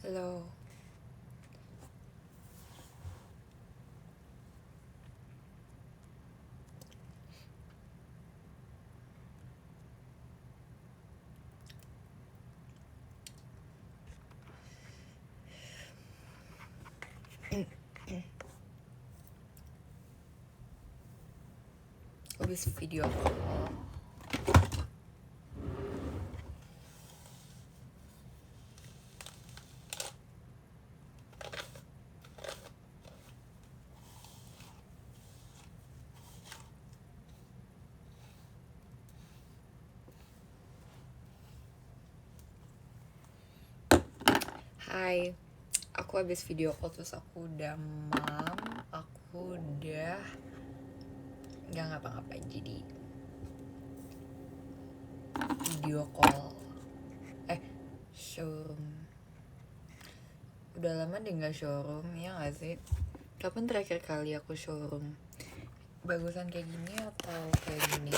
Halo. Habis video call. Hai, aku habis video call terus aku demam. Aku udah nggak ngapa-ngapain, jadi video call showroom. Udah lama deh nggak showroom, ya nggak sih? Kapan terakhir kali aku showroom? Bagusan kayak gini atau kayak gini?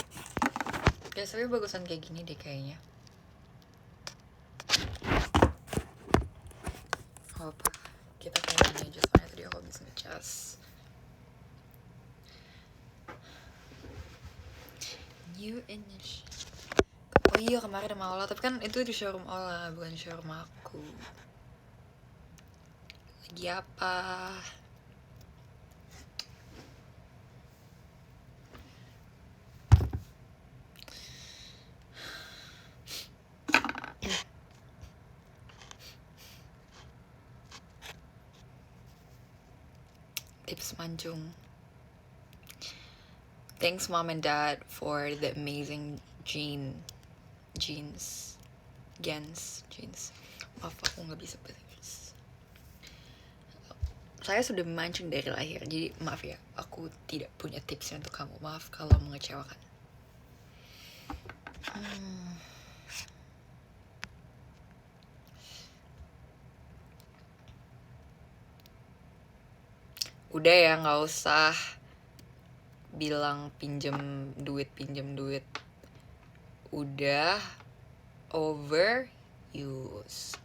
Biasanya bagusan kayak gini deh kayaknya. Apa? Kita kayak gini aja, soalnya tadi aku habis ngecas. New initial. Oh iya, kemarin sama Ola, tapi kan itu di showroom Ola, bukan showroom aku. Lagi apa? Tips mancung. Thanks mom and dad for the amazing jeans. Maaf, aku nggak bisa bahasa Inggris. Saya sudah memancing dari lahir, jadi maaf ya, aku tidak punya tipsnya untuk kamu. Maaf kalau mengecewakan. Udah ya, nggak usah bilang pinjem duit. Udah overused.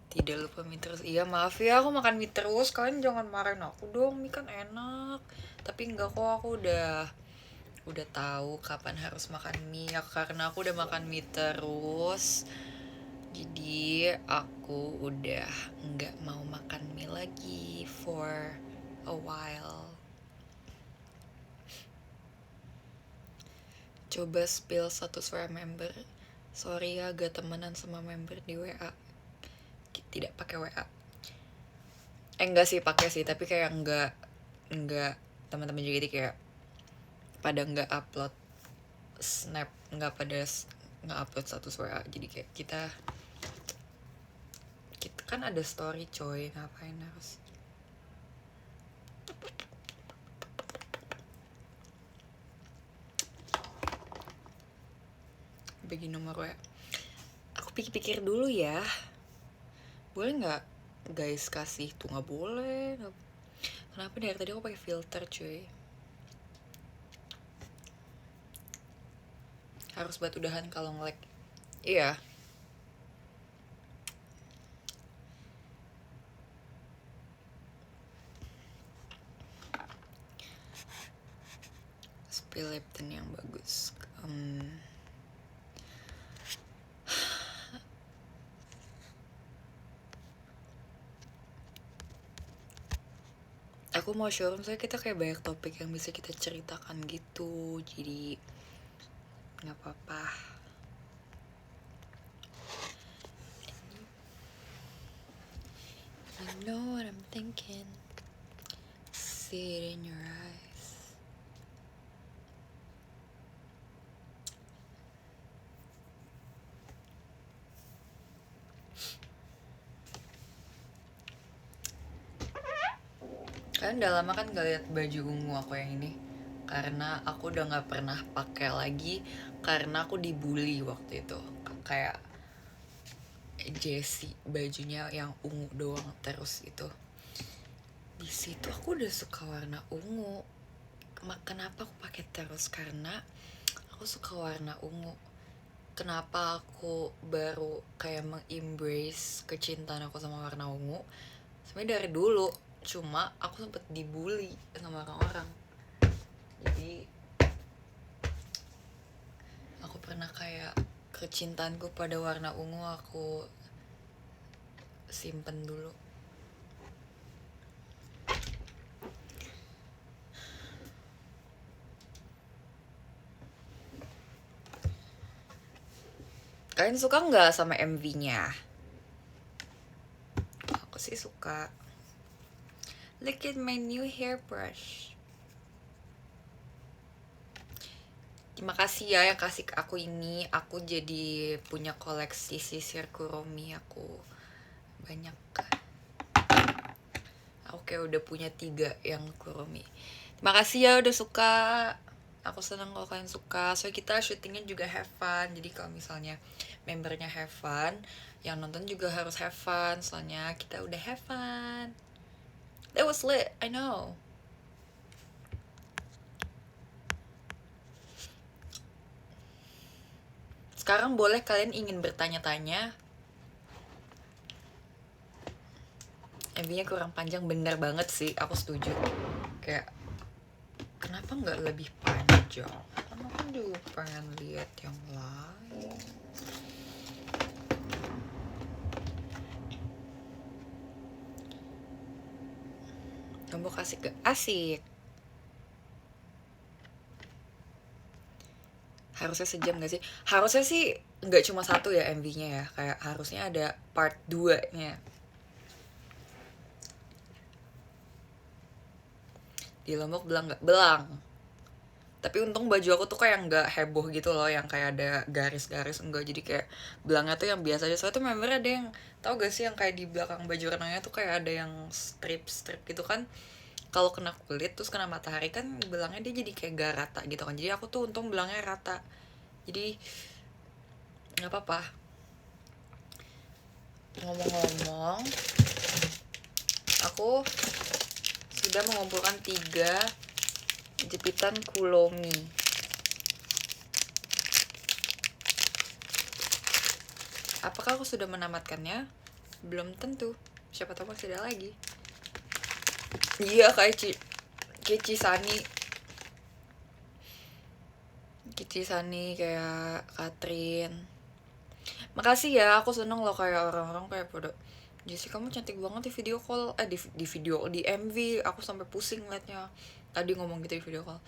Tidak lupa mie terus. Iya maaf ya, aku makan mie terus. Kalian jangan marahin aku dong, mie kan enak. Tapi enggak kok, aku udah tahu kapan harus makan mie ya, karena aku udah makan mie terus. Jadi aku udah nggak mau makan mie lagi for a while. Coba spill status WA member. Sorry ya, gak temenan sama member di WA. Tidak pakai WA. Enggak sih, pakai sih, tapi kayak enggak teman-teman juga, jadi kayak pada nggak upload snap, nggak pada nggak upload status WA, jadi kayak kita kan ada story coy, ngapain harus bagi nomor WA. Aku pikir-pikir dulu ya, boleh nggak guys kasih tuh? Nggak boleh. Kenapa dari tadi aku pakai filter cuy? Harus buat udahan kalau nge-lag. Iya. Spill Lipton yang bagus. Aku mau showroom, soalnya kita kayak banyak topik yang bisa kita ceritakan gitu, jadi nggak apa-apa. You know what I'm thinking, see it in your eyes. Kalian udah lama kan gak lihat baju ungu aku yang ini, karena aku udah nggak pernah pakai lagi karena aku dibully waktu itu. Kayak Jessie bajunya yang ungu doang terus itu. Di situ aku udah suka warna ungu. Kenapa aku pakai terus? Karena aku suka warna ungu. kenapa aku baru kayak embrace kecintaan aku sama warna ungu. Sebenarnya dari dulu, cuma aku sempet dibully sama orang-orang. Jadi aku pernah kayak kecintaanku pada warna ungu aku simpen dulu. Kalian suka nggak sama MV-nya? Aku sih suka. Look at my new hairbrush. Terima kasih ya yang kasih ke aku ini. Aku jadi punya koleksi sisir Kuromi aku banyak. Aku kayak udah punya 3 yang Kuromi. Terima kasih ya udah suka. Aku senang kalau kalian suka. So kita syutingnya juga have fun. Jadi kalau misalnya membernya have fun, yang nonton juga harus have fun. Soalnya kita udah have fun. That was lit, I know. Sekarang boleh kalian ingin bertanya-tanya. MV-nya kurang panjang, bener banget sih, aku setuju. Kayak kenapa nggak lebih panjang? Karena aku juga pengen lihat yang lain. Kamu kasih ke asik. Harusnya sejam gak sih? Harusnya sih nggak cuma satu ya MV-nya ya. Kayak harusnya ada part 2-nya. Di Lombok belang nggak? Belang. Tapi untung baju aku tuh kayak nggak heboh gitu loh, yang kayak ada garis-garis, enggak. Jadi kayak belangnya tuh yang biasa aja. Soalnya tuh member ada yang, tau gak sih yang kayak di belakang baju renangnya tuh kayak ada yang strip-strip gitu kan. Kalau kena kulit terus kena matahari kan belangnya dia jadi kayak gak rata gitu kan. Jadi aku tuh untung belangnya rata. Jadi nggak apa-apa. Ngomong-ngomong, aku sudah mengumpulkan 3 jepitan Kulomi. Apakah aku sudah menamatkannya? Belum tentu. Siapa tahu masih ada lagi. Iya, kayak Cisani. Cisani kayak Katrin. Makasih ya, aku seneng loh kayak orang-orang kayak pada Jessi kamu cantik banget di video call, di video di MV, aku sampai pusing ngeliatnya. Tadi ngomong gitu di video call.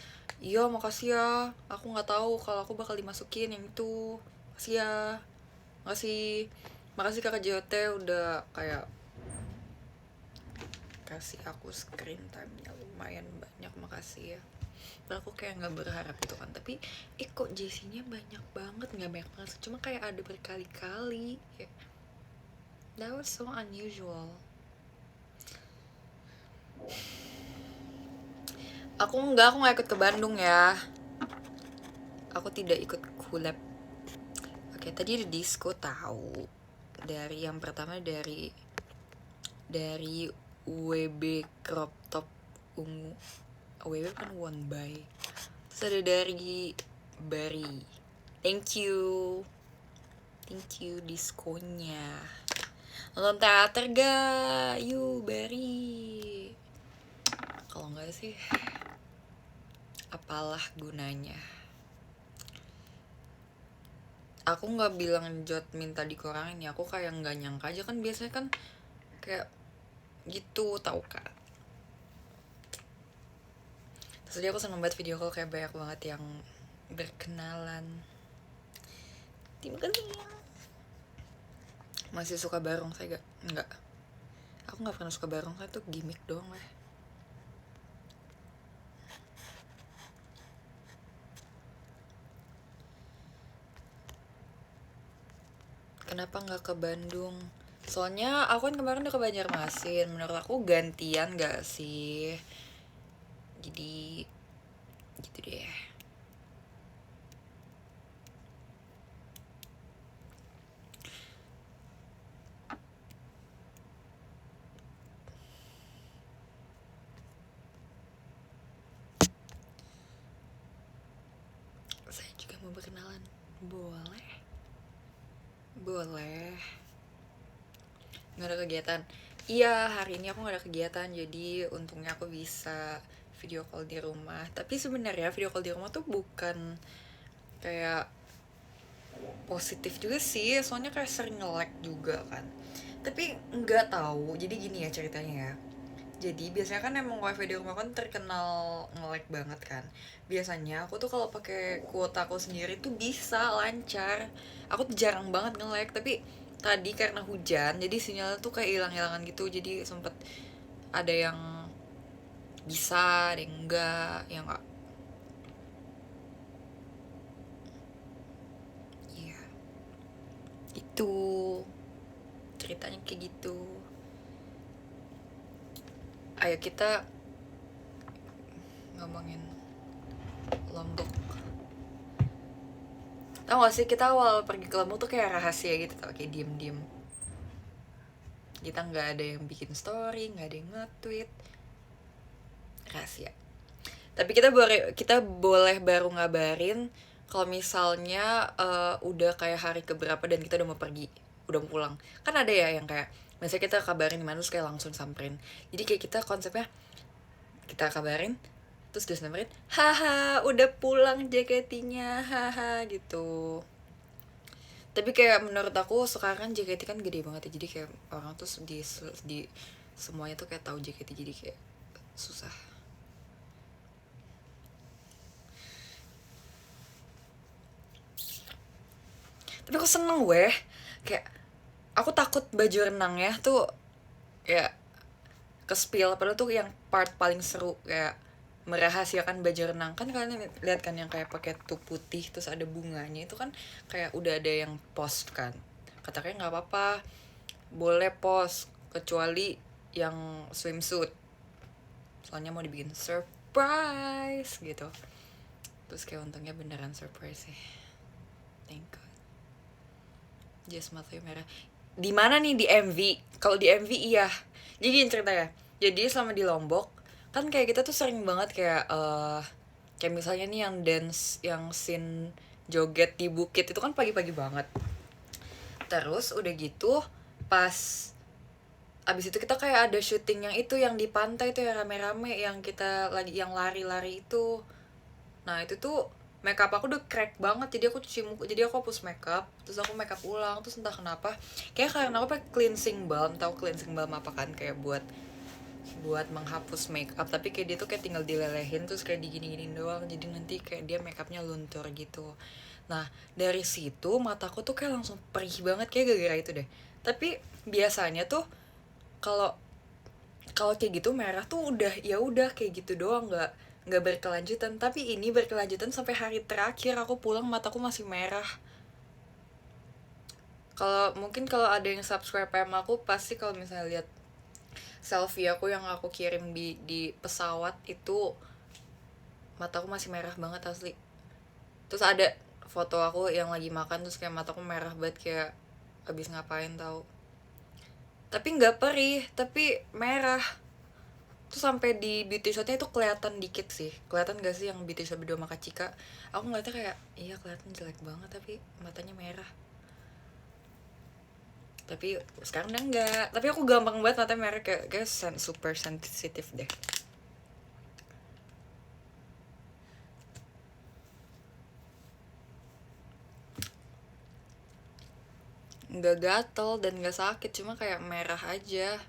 Iya makasih ya, aku nggak tahu kalau aku bakal dimasukin yang itu. Makasih ya, makasih kakak JOT udah kayak kasih aku screen time-nya lumayan banyak, makasih ya. Padahal aku kayak nggak berharap gitu kan, tapi kok Jessie-nya banyak banget, nggak banyak banget, cuma kayak ada berkali-kali ya. That was so unusual. Aku nggak ikut ke Bandung ya. Aku tidak ikut collab. Oke, tadi di disco tahu. Dari yang pertama dari WB crop top ungu. WB kan one by. Terus ada dari Bari. Thank you diskonya. Nonton teater gak? Yuk Bari. Kalau enggak sih apalah gunanya. Aku nggak bilang Jot minta dikurangin ya, aku kayak nggak nyangka aja kan, biasanya kan kayak gitu tau kan. Terus dia aku seneng banget video call kayak banyak banget yang berkenalan. Terima kasih ya. Masih suka barongsai gak? Enggak. Aku nggak pernah suka barongsai, tuh gimmick doang lah. Kenapa nggak ke Bandung? Soalnya aku kan kemarin udah ke Banjarmasin. Menurut aku gantian gak sih? Jadi gitu deh. Saya juga mau berkenalan. Boleh? Boleh. Nggak ada kegiatan. Iya, hari ini aku nggak ada kegiatan, jadi untungnya aku bisa video call di rumah. Tapi sebenarnya video call di rumah tuh bukan kayak positif juga sih, soalnya kayak sering nge-lag juga kan. Tapi nggak tahu, jadi gini ya ceritanya ya. Jadi biasanya kan emang wifi di rumah kan terkenal nge-lag banget kan. Biasanya aku tuh kalau pakai kuota aku sendiri tuh bisa lancar. Aku tuh jarang banget nge-lag, tapi tadi karena hujan jadi sinyal tuh kayak hilang-hilangan gitu. Jadi sempet ada yang bisa, ada yang enggak, yang enggak. Iya, itu ceritanya kayak gitu. Ayo kita ngomongin Lombok. Tau gak sih kita awal pergi ke Lombok tuh kayak rahasia gitu tau, kayak diem-diem. Kita nggak ada yang bikin story, nggak ada yang nge-tweet, rahasia. Tapi kita boleh baru ngabarin kalau misalnya udah kayak hari keberapa dan kita udah mau pergi, udah mau pulang. Kan ada ya yang kayak misalnya kita kabarin di mana terus kayak langsung samperin. Jadi kayak kita konsepnya kita kabarin terus dia samperin, haha udah pulang JKT-nya, haha gitu. Tapi kayak menurut aku sekarang JKT kan gede banget ya, jadi kayak orang tuh di semuanya tuh kayak tahu JKT, jadi kayak susah. Tapi aku seneng weh, kayak aku takut baju renangnya tuh kayak ke spill, padahal tuh yang part paling seru kayak merahasiakan baju renang. Kan kalian lihat kan yang kayak pakai tuh putih terus ada bunganya itu kan kayak udah ada yang post kan, katanya nggak apa-apa, boleh post kecuali yang swimsuit, soalnya mau dibikin surprise gitu. Terus kayak untungnya beneran surprise sih, thank god. Jas matanya merah. Di mana nih, di MV? Kalau di MV iya. Jadi gini ceritanya. Jadi selama di Lombok kan kayak kita tuh sering banget kayak misalnya nih yang dance, yang scene joget di bukit itu kan pagi-pagi banget. Terus udah gitu pas abis itu kita kayak ada syuting yang itu yang di pantai tuh yang rame-rame yang kita lagi yang lari-lari itu. Nah itu tuh makeup aku udah crack banget, jadi aku cuci muka, jadi aku hapus makeup terus aku makeup ulang, terus entah kenapa kayak karena aku pakai cleansing balm. Tahu cleansing balm apa kan, kayak buat menghapus makeup, tapi kayak dia tuh kayak tinggal dilelehin terus kayak digini-gini doang, jadi nanti kayak dia makeupnya luntur gitu. Nah dari situ mataku tuh kayak langsung perih banget kayak gara-gara itu deh. Tapi biasanya tuh kalau kalau kayak gitu merah tuh udah ya udah kayak gitu doang, nggak berkelanjutan. Tapi ini berkelanjutan sampai hari terakhir aku pulang mataku masih merah. Kalau ada yang subscribe PM aku pasti kalau misalnya lihat selfie aku yang aku kirim di pesawat itu mataku masih merah banget asli. Terus ada foto aku yang lagi makan terus kayak mataku merah banget kayak abis ngapain tahu. Tapi nggak perih, tapi merah. Terus sampai di beauty shotnya itu kelihatan dikit sih. Kelihatan gak sih yang beauty shot berdua sama Kak Cika? Aku ngeliatnya kayak iya kelihatan jelek banget tapi matanya merah. Tapi sekarang udah enggak. Tapi aku gampang banget mata merah, kayak super sensitif deh. Nggak gatel dan nggak sakit, cuma kayak merah aja.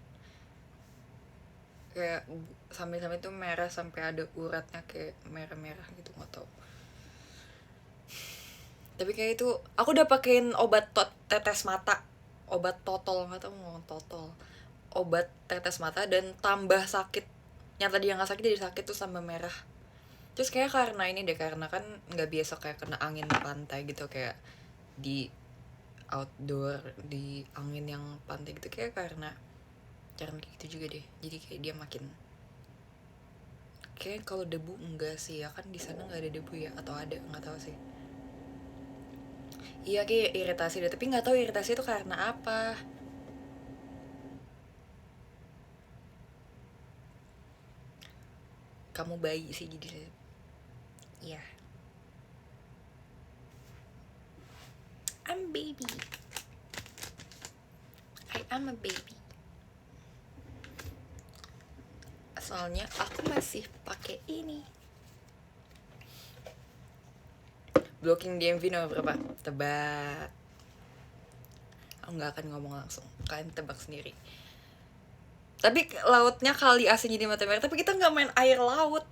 Kayak sampai-sampai tuh merah sampai ada uratnya kayak merah-merah gitu, nggak tau. Tapi kayak itu aku udah pakein obat tetes mata, obat totol, nggak tau ngomong totol, obat tetes mata, dan tambah sakit. Yang tadi yang nggak sakit jadi sakit tuh tambah merah. Terus kayak karena ini deh, karena kan nggak biasa kayak kena angin pantai gitu, kayak di outdoor di angin yang pantai gitu, kayak karena kayak gitu juga deh, jadi kayak dia makin kayak kalau debu enggak sih ya kan, di sana nggak ada debu ya, atau ada nggak tahu sih. Iya kayak iritasi deh, tapi nggak tahu iritasi itu karena apa. Kamu bayi sih jadi iya, I'm baby. I'm a baby. Soalnya aku masih pakai ini. Blocking DMV nomor berapa? Tebak. Aku nggak akan ngomong langsung, kalian tebak sendiri. Tapi lautnya kali asin jadi mata merah, tapi kita nggak main air laut.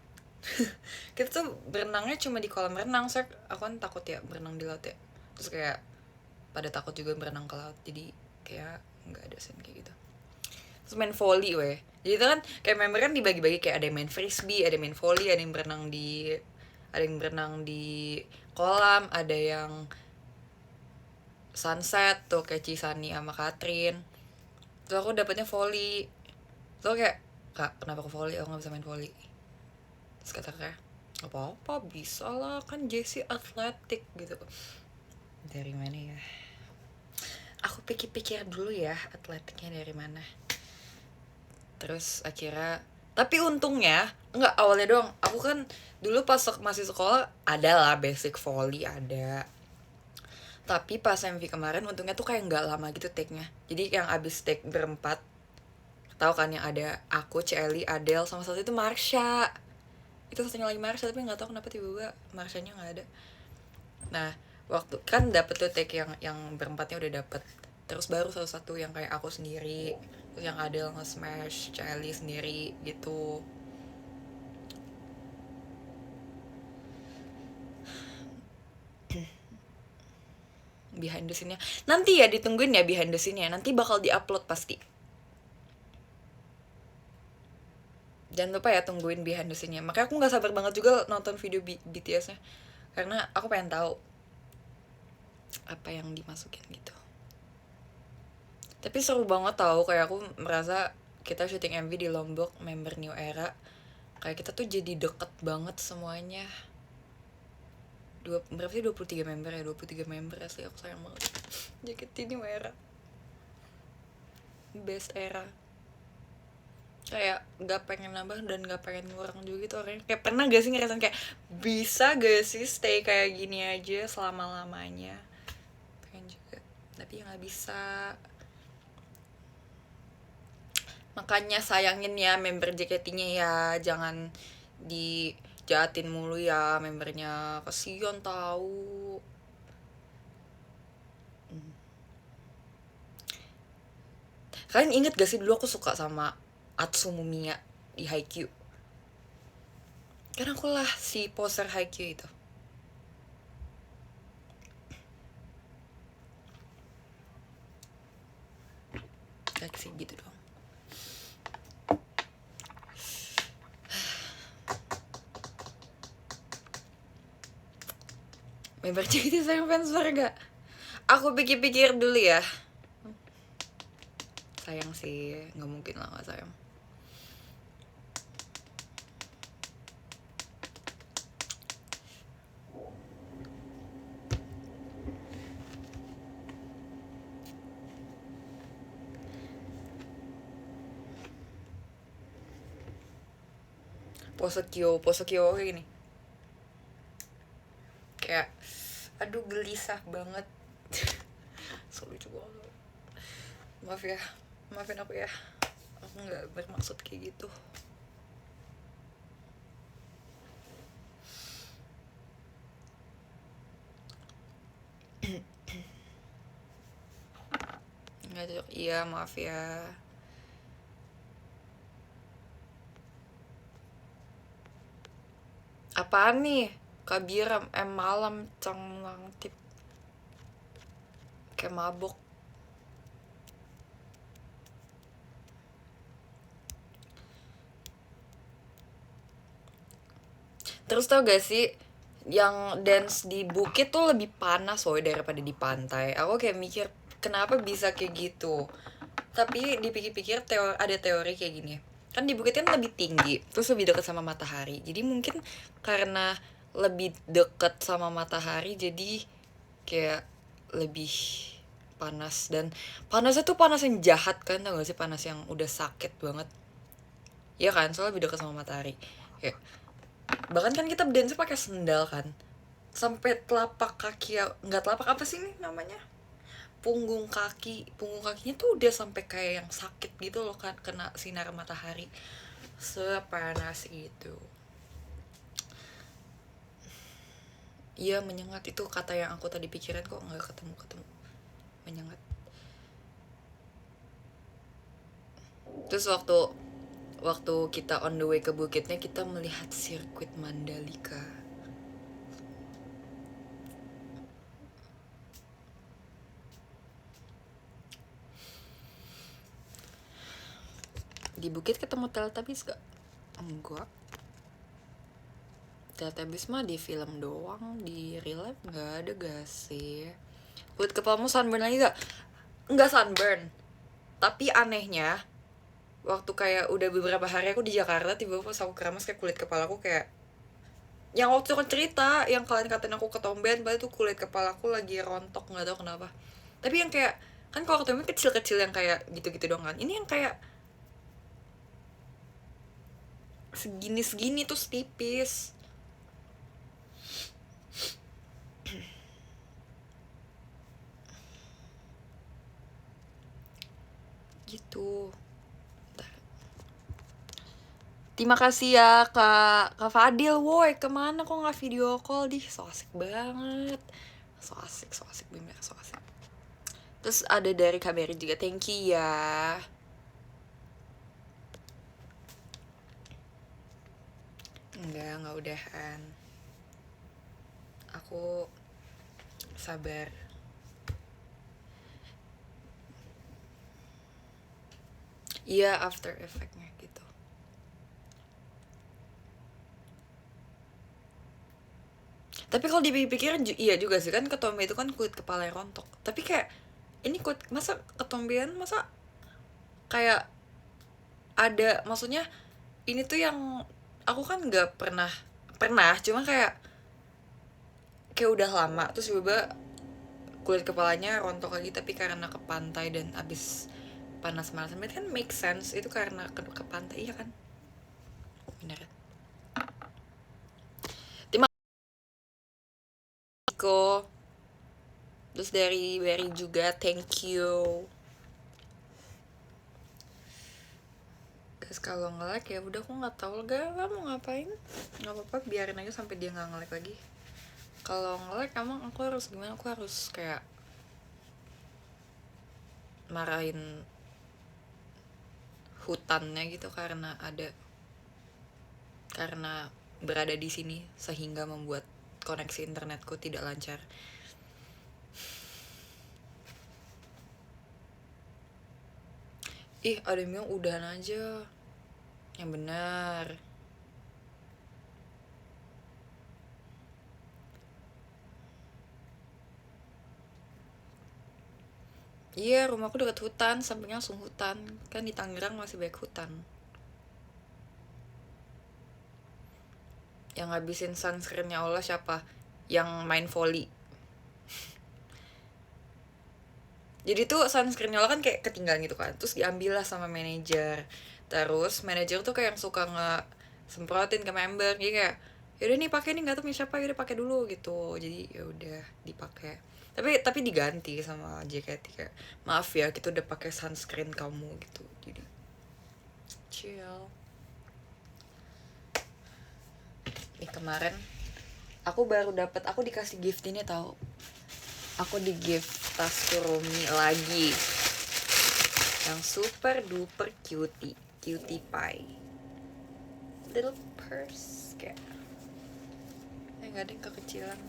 Kita tuh berenangnya cuma di kolam renang. Aku kan takut ya berenang di laut ya. Terus kayak pada takut juga berenang ke laut, jadi kayak nggak ada scene kayak gitu. Terus main volley weh. Jadi itu kan kayak member kan dibagi-bagi, kayak ada yang main frisbee, ada yang main volley, ada yang berenang di kolam, ada yang sunset tuh kayak Cisani sama Katrin. Terus aku dapetnya volley. Terus kayak, "Kak, kenapa ke volley? Aku nggak bisa main volley." Terus kata Kak, "Gak apa-apa, bisa lah, kan Jessie atletik gitu." Dari mana ya? Aku pikir-pikir dulu ya, atletiknya dari mana. Terus akhirnya, tapi untungnya enggak, awalnya doang. Aku kan dulu pas masih sekolah ada lah basic volley ada. Tapi pas MV kemarin untungnya tuh kayak nggak lama gitu take-nya. Jadi yang abis take berempat, tahu kan yang ada aku, Celi, Adele, sama satu itu Marsha. Itu satunya lagi Marsha, tapi nggak tahu kenapa tiba-tiba Marshanya nggak ada. Nah, waktu kan dapet tuh take yang berempatnya udah dapet. Terus baru satu yang kayak aku sendiri, terus yang Adele nge-smash, Celi sendiri gitu. Behind the scene-nya nanti ya, ditungguin ya behind the scene-nya, nanti bakal diupload pasti. Jangan lupa ya tungguin behind the scene-nya. Makanya aku nggak sabar banget juga nonton video BTS-nya, karena aku pengen tahu apa yang dimasukin gitu. Tapi seru banget tau, kayak aku merasa kita syuting MV di Lombok, member New Era, kayak kita tuh jadi deket banget semuanya. Berapa sih, 23 member ya? 23 member, asli aku sayang banget. Jaket ini New Era, best era. Kayak gak pengen nambah dan gak pengen ngurang juga gitu orangnya. Kayak pernah gak sih ngerasain kayak, bisa gak sih stay kayak gini aja selama-lamanya? Pengen juga, tapi ya gak bisa. Makanya sayangin ya member JKT-nya ya, jangan dijahatin mulu ya membernya, kasihan tahu. Kalian inget gak sih dulu aku suka sama Atsumu Miya di Haikyuu? Kan aku lah si poser Haikyuu itu. Kayak sih gitu doang. Member JKT sayang fans gak? Aku pikir-pikir dulu ya. Sayang sih, nggak mungkin lah nggak sayang. Pose Kyo kayak gini. Kayak, aduh gelisah banget. So lucu banget. Maaf ya, maafin aku ya. Aku nggak bermaksud kayak gitu. Nggak cocok. Iya, maaf ya. Apaan nih? Kabiram malam canglang tip. Kayak mabok. Terus tau gak sih, yang dance di bukit tuh lebih panas woy daripada di pantai. Aku kayak mikir, kenapa bisa kayak gitu? Tapi dipikir-pikir ada teori kayak gini. Kan di bukit kan lebih tinggi, terus lebih dekat sama matahari. Jadi mungkin karena lebih dekat sama matahari, jadi kayak lebih panas. Dan panasnya tuh panas yang jahat kan, tau gak sih, panas yang udah sakit banget. Iya kan, soalnya lebih dekat sama matahari. Kayak, bahkan kan kita dance pakai sendal kan, sampai telapak kaki, nggak telapak, apa sih ini namanya, punggung kakinya tuh udah sampai kayak yang sakit gitu loh kan, kena sinar matahari sepanas itu. Iya, menyengat itu kata yang aku tadi pikiran, kok nggak ketemu menyengat. Terus waktu kita on the way ke bukitnya, kita melihat sirkuit Mandalika. Di bukit ketemu Teletubbies gak? Enggak. Teletubbies mah di film doang, di real life nggak ada gak sih? Kulit kepalamu sunburn lagi gak? Nggak sunburn, tapi anehnya waktu kayak udah beberapa hari aku di Jakarta, tiba-tiba pas aku keramas kayak kulit kepalaku kayak yang waktu aku cerita, yang kalian katain aku ketombean, padahal tuh kulit kepalaku lagi rontok, nggak tahu kenapa. Tapi yang kayak, kan kalau ketombean kecil-kecil yang kayak gitu-gitu dong kan, ini yang kayak segini-segini tuh tipis gitu. Bentar. Terima kasih ya Kak Fadil, woi kemana kok nggak video call di, so asik banget, so asik bener, so asik. Terus ada dari Kak Mary juga, thank you ya. Enggak udahan, aku sabar. Iya, after effect-nya gitu. Tapi kalau dipikir iya juga sih, kan ketombe itu kan kulit kepala yang rontok. Tapi kayak ini kulit, masa ketombean, masa kayak ada, maksudnya ini tuh yang aku kan nggak pernah cuma kayak udah lama terus tiba-tiba kulit kepalanya rontok lagi, tapi karena ke pantai dan abis panas-panasan, berarti kan make sense itu karena ke pantai, iya kan? Bener. Terima kasih. Terus dari Berry juga, thank you. Guys, kalau nge-lag ya udah, aku nggak tahu gak mau ngapain, nggak apa-apa, biarin aja sampai dia nggak nge-lag lagi. Kalau nge-lag emang aku harus gimana? Aku harus kayak marahin hutannya gitu, karena berada di sini sehingga membuat koneksi internetku tidak lancar. Ih, ada yang bilang udahan aja. Yang benar. Iya, rumahku dekat hutan, sampingnya langsung hutan. Kan di Tangerang masih banyak hutan. Yang ngabisin sunscreennya Allah siapa? Yang main volley. Jadi tuh sunscreennya Allah kan kayak ketinggalan gitu kan. Terus diambil lah sama manajer. Terus manajer tuh kayak yang suka semprotin ke member. Jadi kayak, yaudah nih pakai nih, nggak tahu punya siapa, yaudah pakai dulu gitu. Jadi ya udah dipakai. Tapi diganti sama JKT kayak, maaf ya kita udah pakai sunscreen kamu gitu. Jadi chill. Nih kemarin aku baru dapat, aku dikasih gift ini tahu. Aku di gift tas Kurumi lagi. Yang super duper cutie pie. Little purse kayak. Nggak ada yang kekecilan.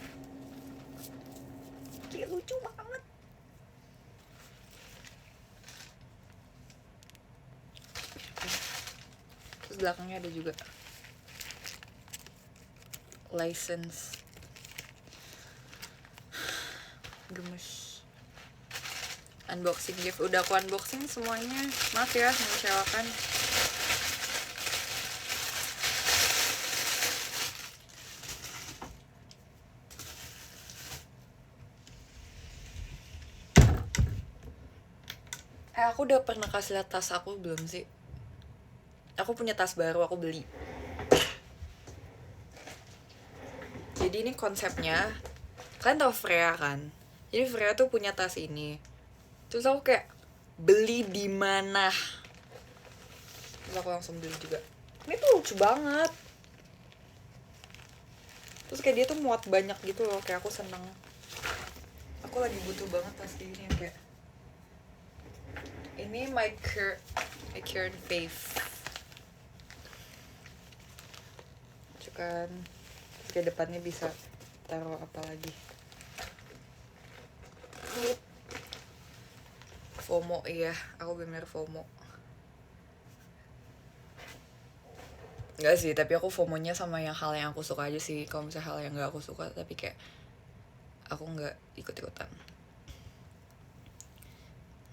Kayak lucu banget. Terus belakangnya ada juga license. Gemes. Unboxing gift, udah aku unboxing semuanya, maaf ya mengecewakan. Aku udah pernah kasih lihat tas aku belum sih? Aku punya tas baru, aku beli. Jadi ini konsepnya, kalian tau Freya kan? Jadi Freya tuh punya tas ini. Terus aku kayak beli di mana? Terus aku langsung beli juga. Ini tuh lucu banget. Terus kayak dia tuh muat banyak gitu loh, kayak aku seneng. Aku lagi butuh banget tas kayak gini, kayak ini my current fave. Kan terus kayak depannya bisa taruh apa lagi. FOMO, iya, aku bener FOMO. Enggak sih, tapi aku FOMO-nya sama yang hal yang aku suka aja sih. Kalau misalnya hal yang gak aku suka, tapi kayak aku gak ikut-ikutan.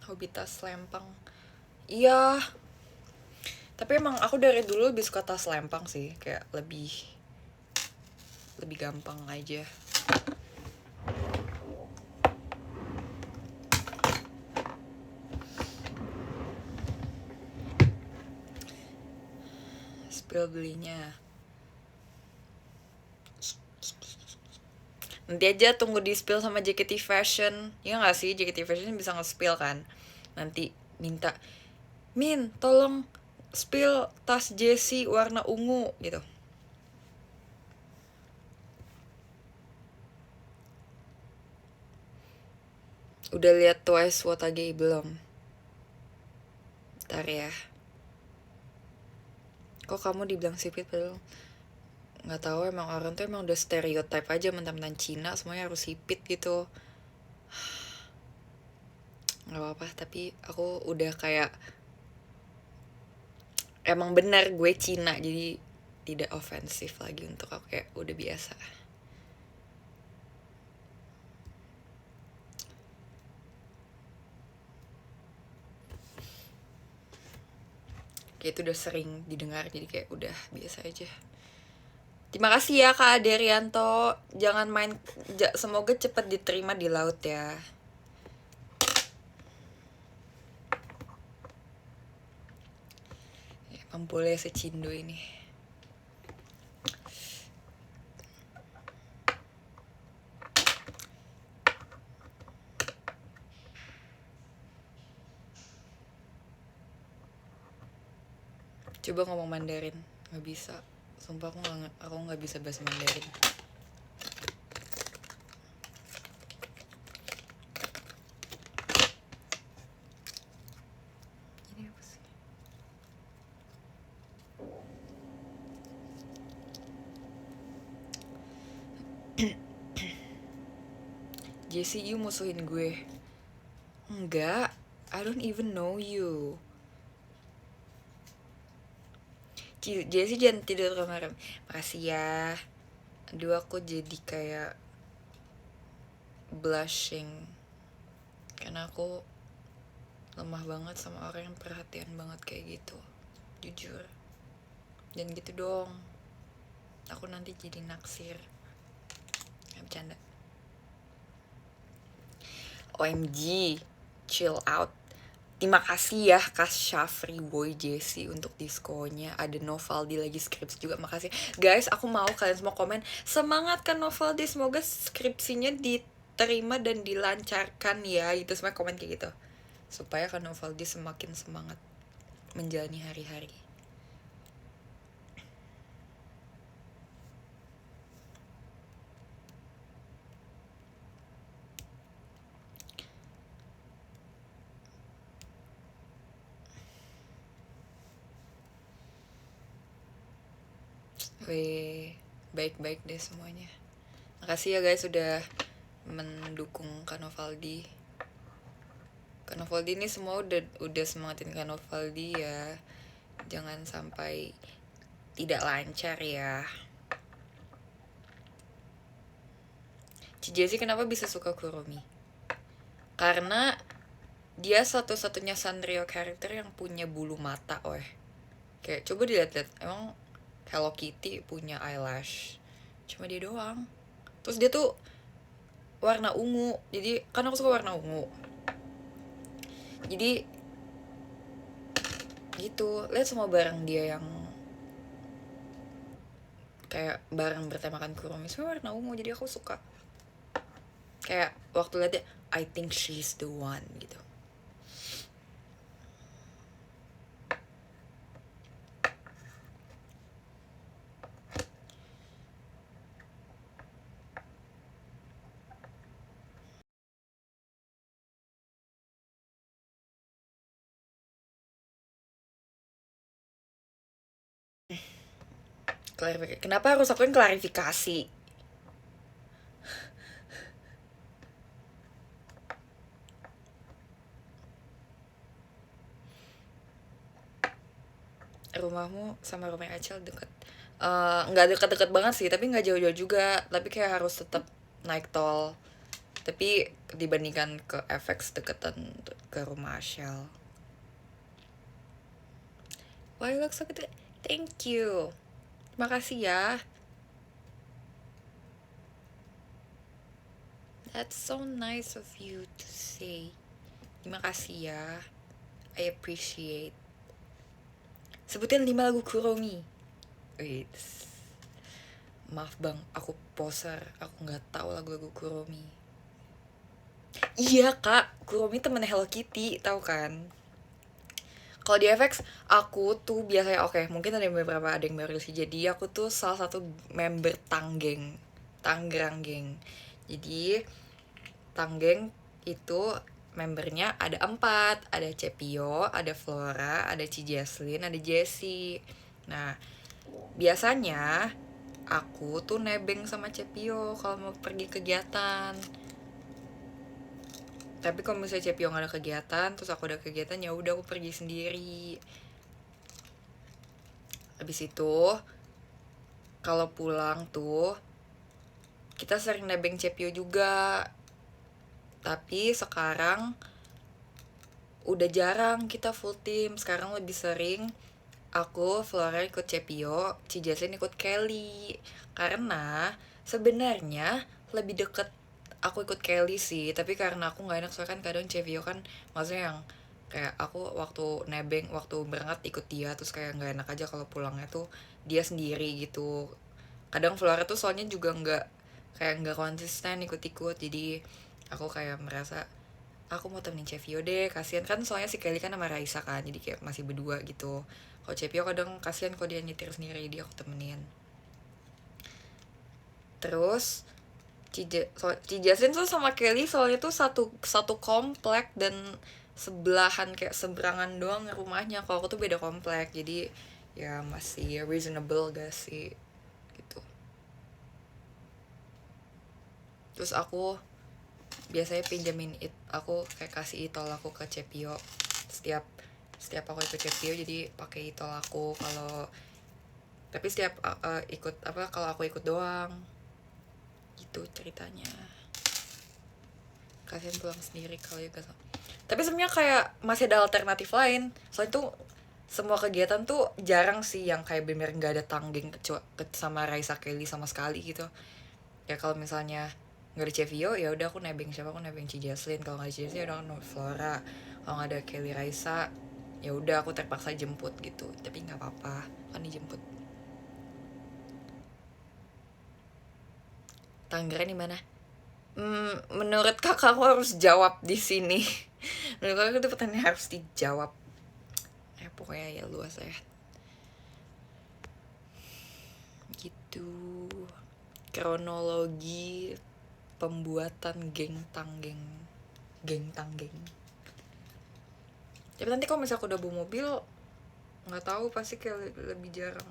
Hobi tas lempang. Iya. Tapi emang aku dari dulu lebih suka tas lempang sih. Kayak lebih gampang aja. Spill belinya. Nanti aja tunggu di spill sama JKT Fashion. Ya gak sih, JKT Fashion bisa nge-spill kan. Nanti minta, Min, tolong spill tas Jessie warna ungu gitu. Udah lihat Twice What Again belum? Ntar ya. Kok kamu dibilang sipit padahal nggak tahu, emang orang tuh emang udah stereotype aja, mentang-mentang Cina semuanya harus sipit gitu. Nggak apa-apa, tapi aku udah kayak emang benar gue Cina, jadi tidak ofensif lagi untuk aku, kayak udah biasa. Kayak itu udah sering didengar, jadi kayak udah biasa aja. Terima kasih ya Kak Aderianto. Jangan main, semoga cepat diterima di laut ya. Emang boleh secindo ini. Coba ngomong Mandarin, nggak bisa. Sumpah aku nggak bisa bahasa Mandarin. Ini apa sih? Jessie, you musuhin gue? Enggak, I don't even know you. Jessie jangan tidur kemarin. Makasih ya. Aduh, aku jadi kayak blushing karena aku lemah banget sama orang yang perhatian banget kayak gitu, jujur. Dan gitu dong, aku nanti jadi naksir. Nggak bercanda. OMG, chill out. Terima kasih ya Kak Syafri Boy Jessie untuk diskonya. Ada Novaldi lagi skripsi juga, makasih. Guys, aku mau kalian semua komen semangat kan Novaldi, semoga skripsinya diterima dan dilancarkan ya. Itu semua komen kayak gitu. Supaya kan Novaldi semakin semangat menjalani hari-hari. Weh, baik-baik deh semuanya. Makasih ya guys sudah mendukung Kanovaldi. Kanovaldi ini semua udah semangatin Kanovaldi ya. Jangan sampai tidak lancar ya. Jessie kenapa bisa suka Kurumi? Karena dia satu-satunya Sanrio karakter yang punya bulu mata, Kayak coba dilihat-lihat, emang Hello Kitty punya eyelash, cuma dia doang. Terus dia tuh warna ungu, jadi kan aku suka warna ungu, jadi gitu. Lihat semua barang dia yang kayak barang bertemakan Kurumi semua warna ungu, jadi aku suka. Kayak waktu lihat dia, I think she's the one gitu. Klarifikasi. Kenapa harus aku yang klarifikasi? Rumahmu sama rumah Acel deket? Nggak deket-deket banget sih, tapi nggak jauh-jauh juga. Tapi kayak harus tetap naik tol. Tapi dibandingkan ke FX deketan ke rumah Acel. Why you look so good? Thank you. Makasih ya. That's so nice of you to say. Terima kasih ya. I appreciate. Sebutin 5 lagu Kuromi. Wait. Maaf bang, aku poser. Aku nggak tahu lagu-lagu Kuromi. Iya kak, Kuromi temennya Hello Kitty, tahu kan? Kalau di FX, aku tuh biasanya oke, mungkin ada yang beberapa ada yang baru sih. Jadi aku tuh salah satu member Tanggeng, Tangerang Geng. Jadi Tanggeng itu membernya ada 4, ada Cepio, ada Flora, ada Ci Jaslyn, ada Jessie. Nah, biasanya aku tuh nebeng sama Cepio kalau mau pergi kegiatan. Tapi kalau misalnya Cepio nggak ada kegiatan, terus aku ada kegiatan, ya udah aku pergi sendiri. Habis itu kalau pulang tuh kita sering nebeng Cepio juga. Tapi sekarang udah jarang kita full team. Sekarang lebih sering aku, Flora ikut Cepio, Ci Jaslyn ikut Kelly. Karena sebenarnya lebih deket aku ikut Kelly sih, tapi karena aku nggak enak soalnya kan kadang Cepio kan maksudnya yang kayak aku waktu nebeng, waktu berangkat ikut dia, terus kayak nggak enak aja kalau pulangnya tuh dia sendiri gitu. Kadang Flora tuh soalnya juga nggak konsisten ikut-ikut, jadi aku kayak merasa aku mau temenin Cepio deh, kasihan kan soalnya si Kelly kan sama Raisa kan, jadi kayak masih berdua gitu. Kalau Cepio kadang kasihan kalau dia nyetir sendiri, dia aku temenin. Terus Ci Jaslyn tuh sama Kelly soalnya tuh satu komplek dan sebelahan kayak seberangan doang rumahnya. Kalau aku tuh beda komplek, jadi ya masih reasonable gak sih gitu. Terus aku biasanya pinjamin aku kayak kasih itol aku ke Cepio setiap setiap aku ikut Cepio, jadi pakai itol aku kalau, tapi setiap ikut apa kalau aku ikut doang gitu ceritanya. Kasian pulang sendiri kalau juga. Tapi sebenarnya kayak masih ada alternatif lain, soalnya tuh semua kegiatan tuh jarang sih yang kayak bener nggak ada Tanggeng sama Raisa Kelly sama sekali gitu. Ya kalau misalnya nggak ada Cevio, ya udah aku nebeng siapa, aku nebeng Ci Jaslyn. Kalau nggak ada Ci Jaslyn, ya udah aku Flora. Kalau nggak ada Kelly Raisa, ya udah aku terpaksa jemput gitu, tapi nggak apa-apa kan dijemput. Tangerang di mana? Menurut kakak aku harus jawab di sini. Menurut kakak itu pertanyaan harus dijawab. Pokoknya ya luas ya. Gitu. Kronologi pembuatan geng Tanggeng. Geng Tanggeng. Tapi nanti kalau misalnya aku udah bawa mobil, nggak tahu pasti kayak lebih jarang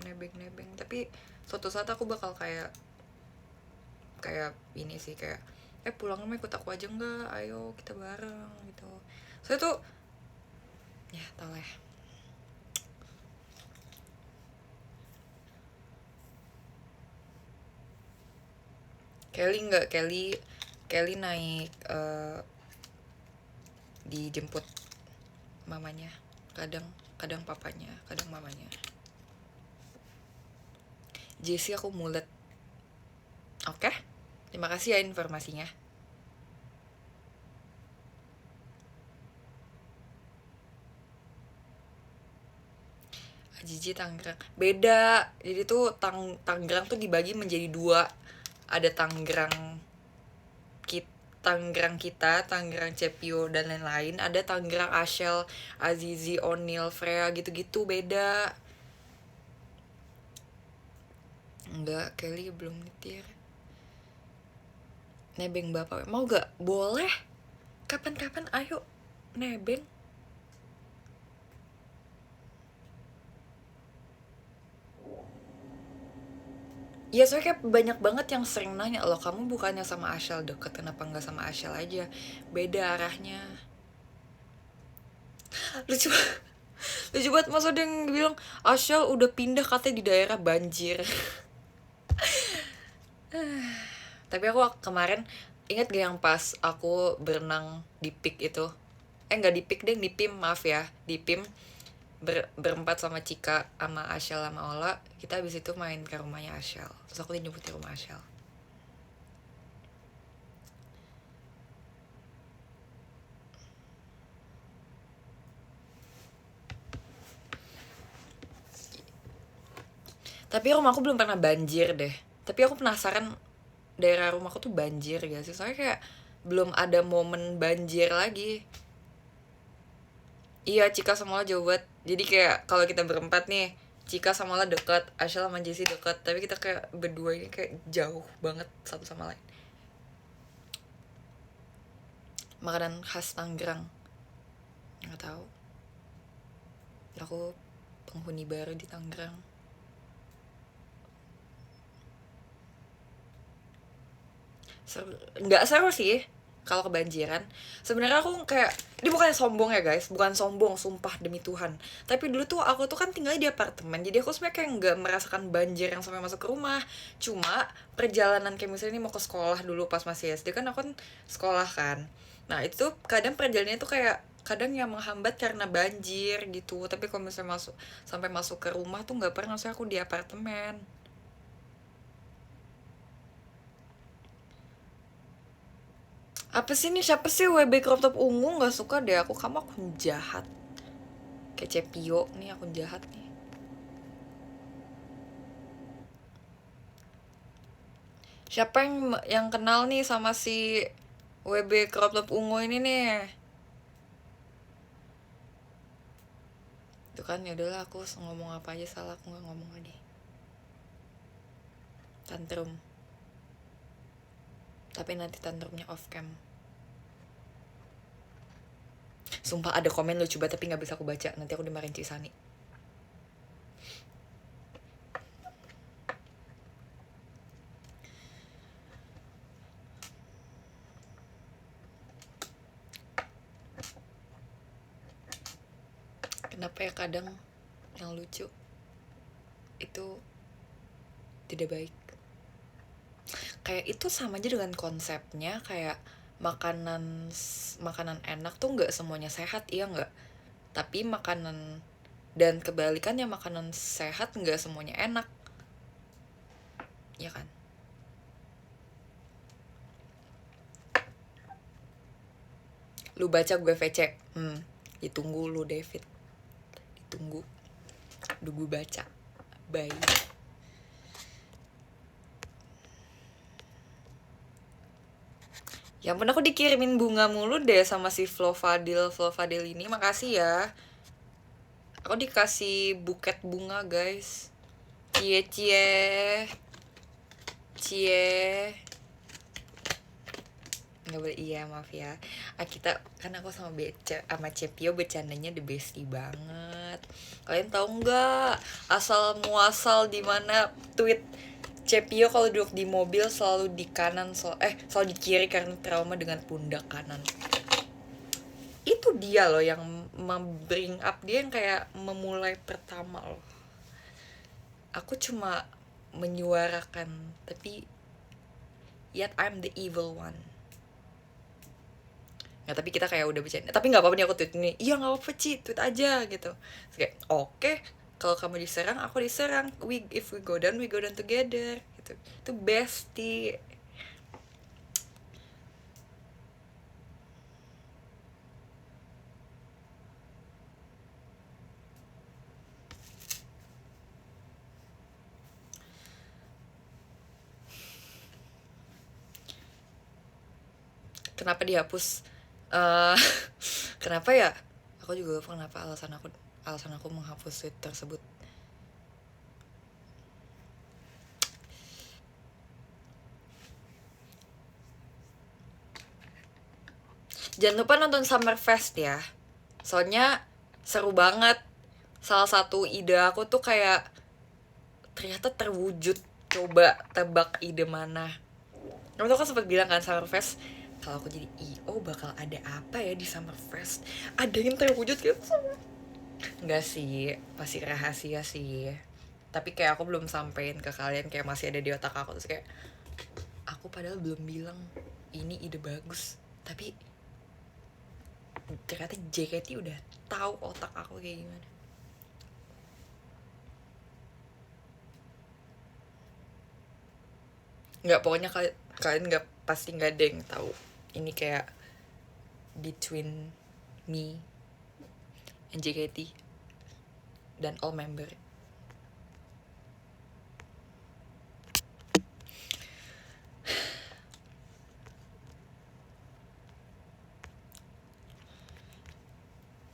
nebeng. Tapi suatu saat aku bakal kayak ini sih, kayak pulang mau ikut aku aja nggak, ayo kita bareng gitu. Soalnya tuh ya tau lah. Kelly naik dijemput mamanya, kadang papanya, kadang mamanya. Jessie aku mulet. Oke, terima kasih ya informasinya. Jiji Tangerang beda, jadi tuh Tangerang tuh dibagi menjadi 2. Ada Tangerang kita, Tangerang Cepio dan lain-lain. Ada Tangerang Ashel, Azizi, O'Neil, Freya gitu-gitu, beda. Enggak, Kelly belum nyetir. Nebeng bapak mau gak? Boleh, kapan-kapan ayo nebeng. Ya soalnya kayak banyak banget yang sering nanya, loh kamu bukannya sama Ashel deket, kenapa nggak sama Ashel aja? Beda arahnya. Lucu. Lucu banget, masa ada yang bilang Ashel udah pindah katanya di daerah banjir. Tapi aku kemarin ingat gak yang pas aku berenang di pik itu? Nggak di pik deh, di PIM, maaf ya, di PIM. Berempat sama Cika sama Ashel sama Ola, kita habis itu main ke rumahnya Ashel, terus aku dijemput di rumah Ashel. Tapi rumahku belum pernah banjir deh. Tapi aku penasaran daerah rumahku tuh banjir gak sih? Soalnya kayak belum ada momen banjir lagi. Iya, Cika sama Ola jauh banget. Jadi kayak kalau kita berempat nih, Cika sama Ola deket, Ashel sama Jessie deket, tapi kita kayak berdua ini kayak jauh banget satu sama lain. Makanan khas Tangerang, nggak tahu. Aku penghuni baru di Tangerang. Nggak seru sih kalau kebanjiran. Sebenarnya aku kayak, ini bukannya sombong ya guys, bukan sombong, sumpah demi Tuhan. Tapi dulu tuh aku tuh kan tinggal di apartemen, jadi aku sebenarnya kayak nggak merasakan banjir yang sampai masuk ke rumah. Cuma perjalanan kayak misalnya ini mau ke sekolah dulu pas masih SD kan, aku kan sekolah kan. Nah itu tuh kadang perjalanannya tuh kayak kadang yang menghambat karena banjir gitu. Tapi kalau misalnya sampai masuk ke rumah tuh nggak pernah, soalnya aku di apartemen. Apa sih nih, siapa sih WB crop top ungu? Nggak suka deh aku, kamu akun jahat. Kayak Cepio nih, akun jahat nih. Siapa yang kenal nih sama si WB crop top ungu ini nih? Tuh kan, yaudahlah, aku ngomong apa aja salah, aku nggak ngomong lagi. Tantrum. Tapi nanti tantrumnya off cam. Sumpah ada komen lucu banget tapi nggak bisa aku baca, nanti aku dimarahin Cisani. Kenapa ya kadang yang lucu itu tidak baik? Kayak itu sama aja dengan konsepnya kayak makanan enak tuh nggak semuanya sehat, iya nggak? Tapi makanan, dan kebalikannya, makanan sehat nggak semuanya enak, ya kan? Lu baca gue VC, ditunggu lu David, ditunggu. Udah gue baca, bye. Ya ampun, aku dikirimin bunga mulu deh sama si Flo Fadil ini, makasih ya. Aku dikasih buket bunga guys. Cie cie cie. Nggak boleh, iya maaf ya. Kita kan aku sama Cepio bercandanya the bestie banget. Kalian tahu nggak asal muasal di mana tweet Cepio kalau duduk di mobil selalu di kanan, selalu di kiri karena trauma dengan pundak kanan. Itu dia loh yang membring up, dia yang kayak memulai pertama loh. Aku cuma menyuarakan, tapi yet I'm the evil one. Nah tapi kita kayak udah bercanda, tapi nggak apa-apa nih aku tweet ini, iya nggak apa-apa Ci, tweet aja gitu. Terus kayak oke, kalau kamu diserang aku diserang, if we go down together gitu. Itu bestie. Kenapa dihapus? Kenapa ya? Aku juga lupa kenapa alasan aku menghapus tweet tersebut. Jangan lupa nonton Summerfest ya. Soalnya seru banget. Salah satu ide aku tuh kayak ternyata terwujud Coba tebak ide mana. Kamu tuh kan sempat bilang kan Summerfest, kalau aku jadi IO bakal ada apa ya di Summerfest? Ada yang terwujud gitu? Enggak sih, pasti rahasia sih. Tapi kayak aku belum sampein ke kalian, kayak masih ada di otak aku. Terus kayak aku padahal belum bilang ini ide bagus, tapi ternyata JKT udah tahu otak aku kayak gimana. Nggak, pokoknya kalian nggak, pasti nggak ada yang tahu ini kayak between me and JKT dan all member.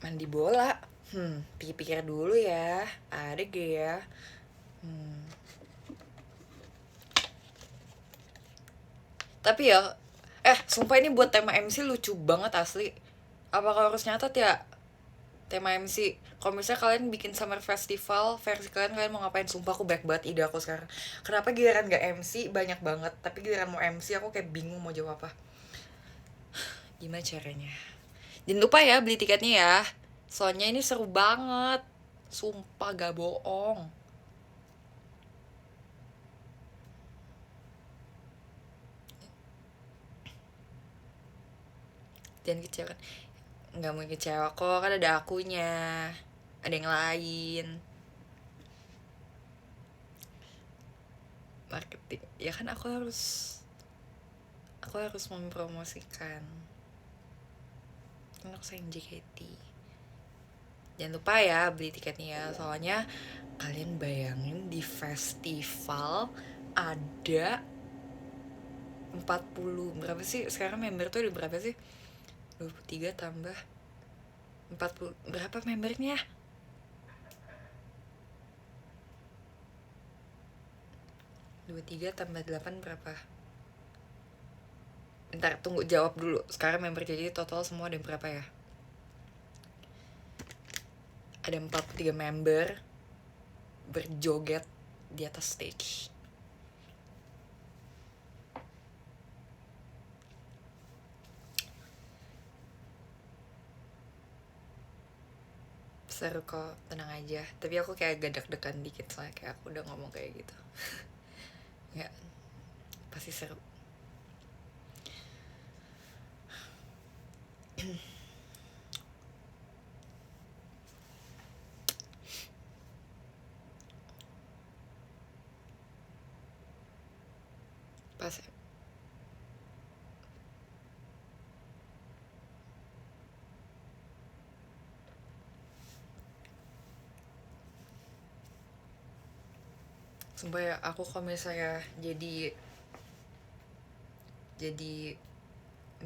Mandi bola, pikir-pikir dulu ya, ada gak ya? Tapi ya, sumpah ini buat tema MC lucu banget asli. Apakah harus nyatat ya tema MC? Kalau misalnya kalian bikin summer festival versi kalian, kalian mau ngapain? Sumpah aku baik banget ide aku sekarang. Kenapa giliran gak MC banyak banget, tapi giliran mau MC aku kayak bingung mau jawab apa. Gimana caranya? Jangan lupa ya beli tiketnya ya, soalnya ini seru banget. Sumpah gak bohong. Jangan kecewa. Nggak mau kecewa kok, kan ada akunya, ada yang lain. Marketing ya kan, aku harus mempromosikan kan aku sayang JKT. Jangan lupa ya beli tiketnya ya, soalnya kalian bayangin di festival ada 40 berapa sih sekarang member tuh, ada berapa sih? 23 tambah 40, berapa membernya? 23 tambah 8 berapa? Bentar, tunggu jawab dulu. Sekarang member jadi total semua ada berapa ya? Ada 43 member berjoget di atas stage. Seru kok, tenang aja. Tapi aku kayak agak deg-degan dikit soalnya kayak aku udah ngomong kayak gitu. Ya, pasti seru. Pas sumpah ya, aku kalau misalnya jadi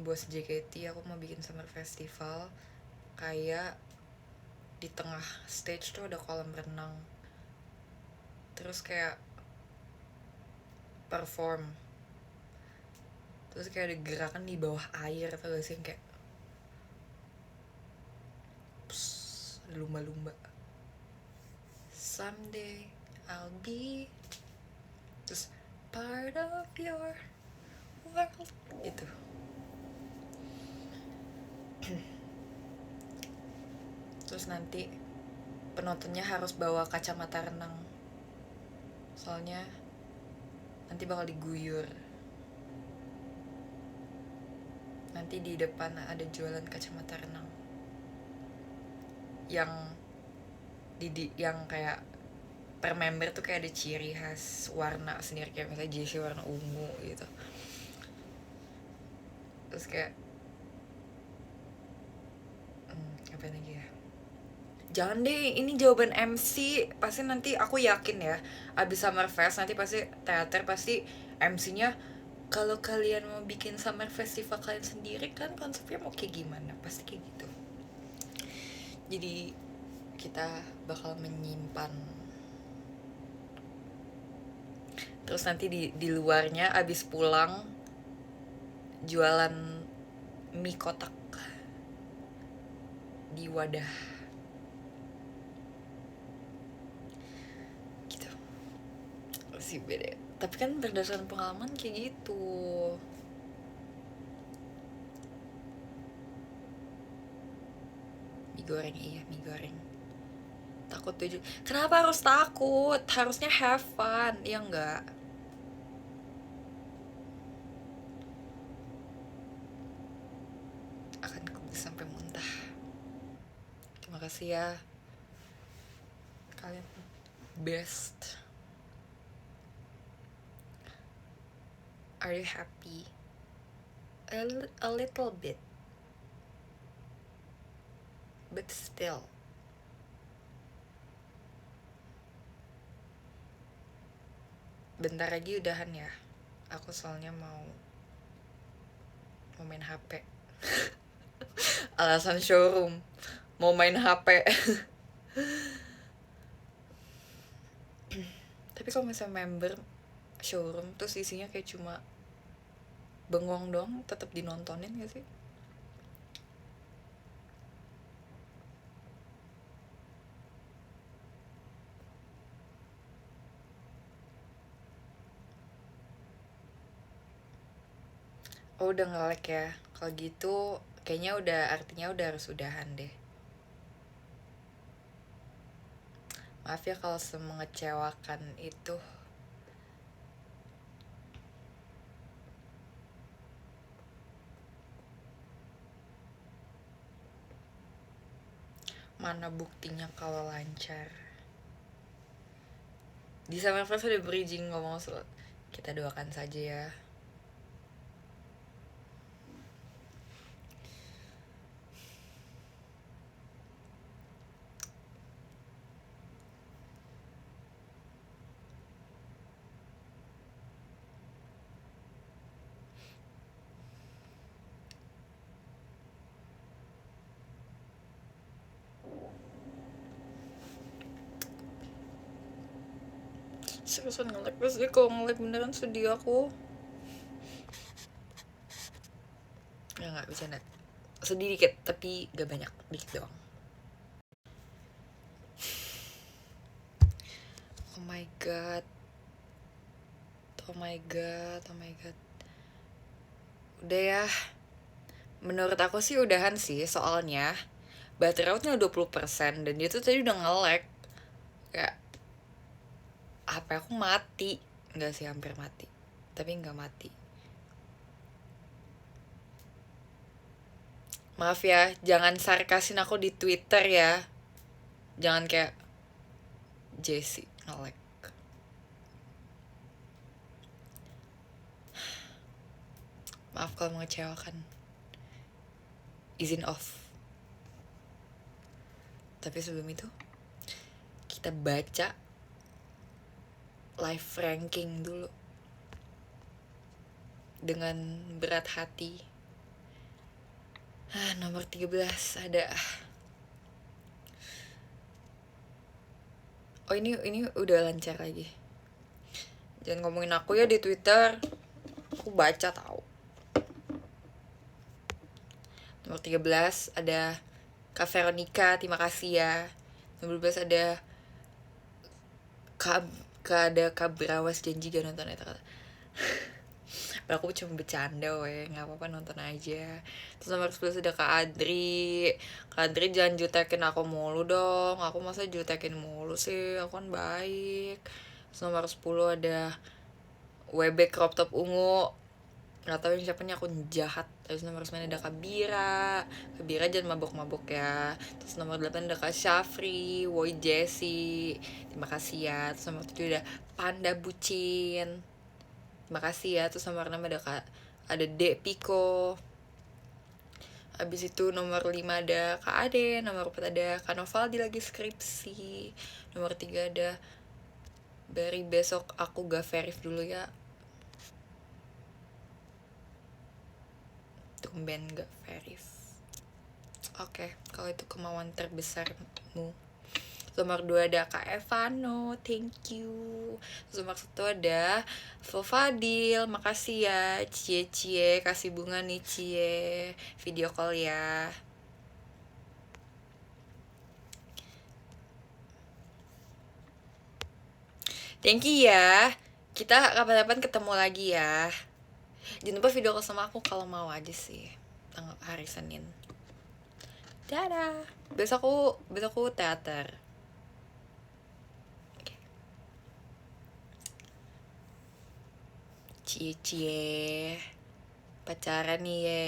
bos JKT, aku mau bikin summer festival kayak di tengah stage tuh ada kolam renang, terus kayak perform, terus kayak ada gerakan di bawah air, atau gak sih, kayak ada lumba-lumba. Someday I'll be terus part of your world gitu. Terus nanti penontonnya harus bawa kacamata renang, soalnya nanti bakal diguyur. Nanti di depan ada jualan kacamata renang yang yang kayak per member tuh kayak ada ciri khas warna sendiri, kayak misalnya Jessie warna ungu gitu. Terus kayak apa lagi ya? Jangan deh, ini jawaban MC. Pasti nanti aku yakin ya, abis Summerfest nanti pasti teater, pasti MC-nya, kalau kalian mau bikin summer festival kalian sendiri kan konsepnya mau kayak gimana, pasti kayak gitu. Jadi kita bakal menyimpan. Terus nanti di luarnya abis pulang jualan mie kotak di wadah gitu. sih beda, tapi kan berdasarkan pengalaman kayak gitu. Mie goreng, iya mie goreng. Takut tuh. Kenapa harus takut? Harusnya have fun, ya enggak? Akan kubis sampai muntah. Terima kasih ya. Kalian best. Are you happy? A little bit. But still. Bentar lagi udahan ya. Aku soalnya mau main HP. Alasan showroom. Mau main HP. Tapi kalau misalnya member showroom terus isinya kayak cuma bengong doang, tetap dinontonin gak sih? Oh udah nge-lag ya. Kalau gitu kayaknya udah, artinya udah harus udahan deh. Maaf ya kalau semengecewakan itu. Mana buktinya kalau lancar? Di Summerfest ada bridging ngomong soal. Kita doakan saja ya. Seriusan nge-lag, terus dia kalau nge-lag beneran sedih aku. Ya gak bisa net. Sedih dikit, tapi gak banyak, dikit doang. Oh my god. Oh my god, oh my god. Udah ya. Menurut aku sih udahan sih, soalnya baterai outnya 20% dan dia tuh tadi udah nge-lag. Kayak HP aku mati. Enggak sih, hampir mati. Tapi enggak mati. Maaf ya, jangan sarkasin aku di Twitter ya. Jangan kayak Jessie nge-lag. Maaf kalau mengecewakan. Izin off. Tapi sebelum itu kita baca live ranking dulu dengan berat hati. Nomor 13 ada. Oh ini udah lancar lagi. Jangan ngomongin aku ya di Twitter. Aku baca tahu. Nomor 13 ada Kak Veronica, terima kasih ya. Nomor 12 ada ada Kabrawas janji gak nonton itu kata. Aku cuma bercanda weh, nggak apa-apa nonton aja. Terus nomor 11 ada Kak Adri. Kak Adri jangan jutekin aku mulu dong. Aku masa jutekin mulu sih, aku kan baik. Terus nomor 10 ada WB crop top ungu. Gak tau yang siapa nih, aku jahat. Terus nomor 9 ada Kabira. Kabira jangan mabok-mabok ya. Terus nomor 8 ada Kak Syafri, Woi Jessie, terima kasih ya. Terus nomor 7 ada Panda Bucin, terima kasih ya. Terus nomor 6 ada Dek Piko. Abis itu nomor 5 ada Kak Ade. Nomor 4 ada Kak Novaldi lagi skripsi. Nomor 3 ada Bari, besok aku gak verif dulu ya. Tumben gak verif. Oke, kalau itu kemauan terbesarmu. Nomor 2 ada Kak Evano, thank you. Nomor 1 ada Fadil, makasih ya. Cie kasih bunga nih Cie, video call ya. Thank you ya. Kita kapan-kapan ketemu lagi ya. Jangan lupa video call sama aku kalau mau aja sih. Tanggal hari Senin. Dadah. Besok aku teater. Oke. Cie cie. Pacaran nih ya.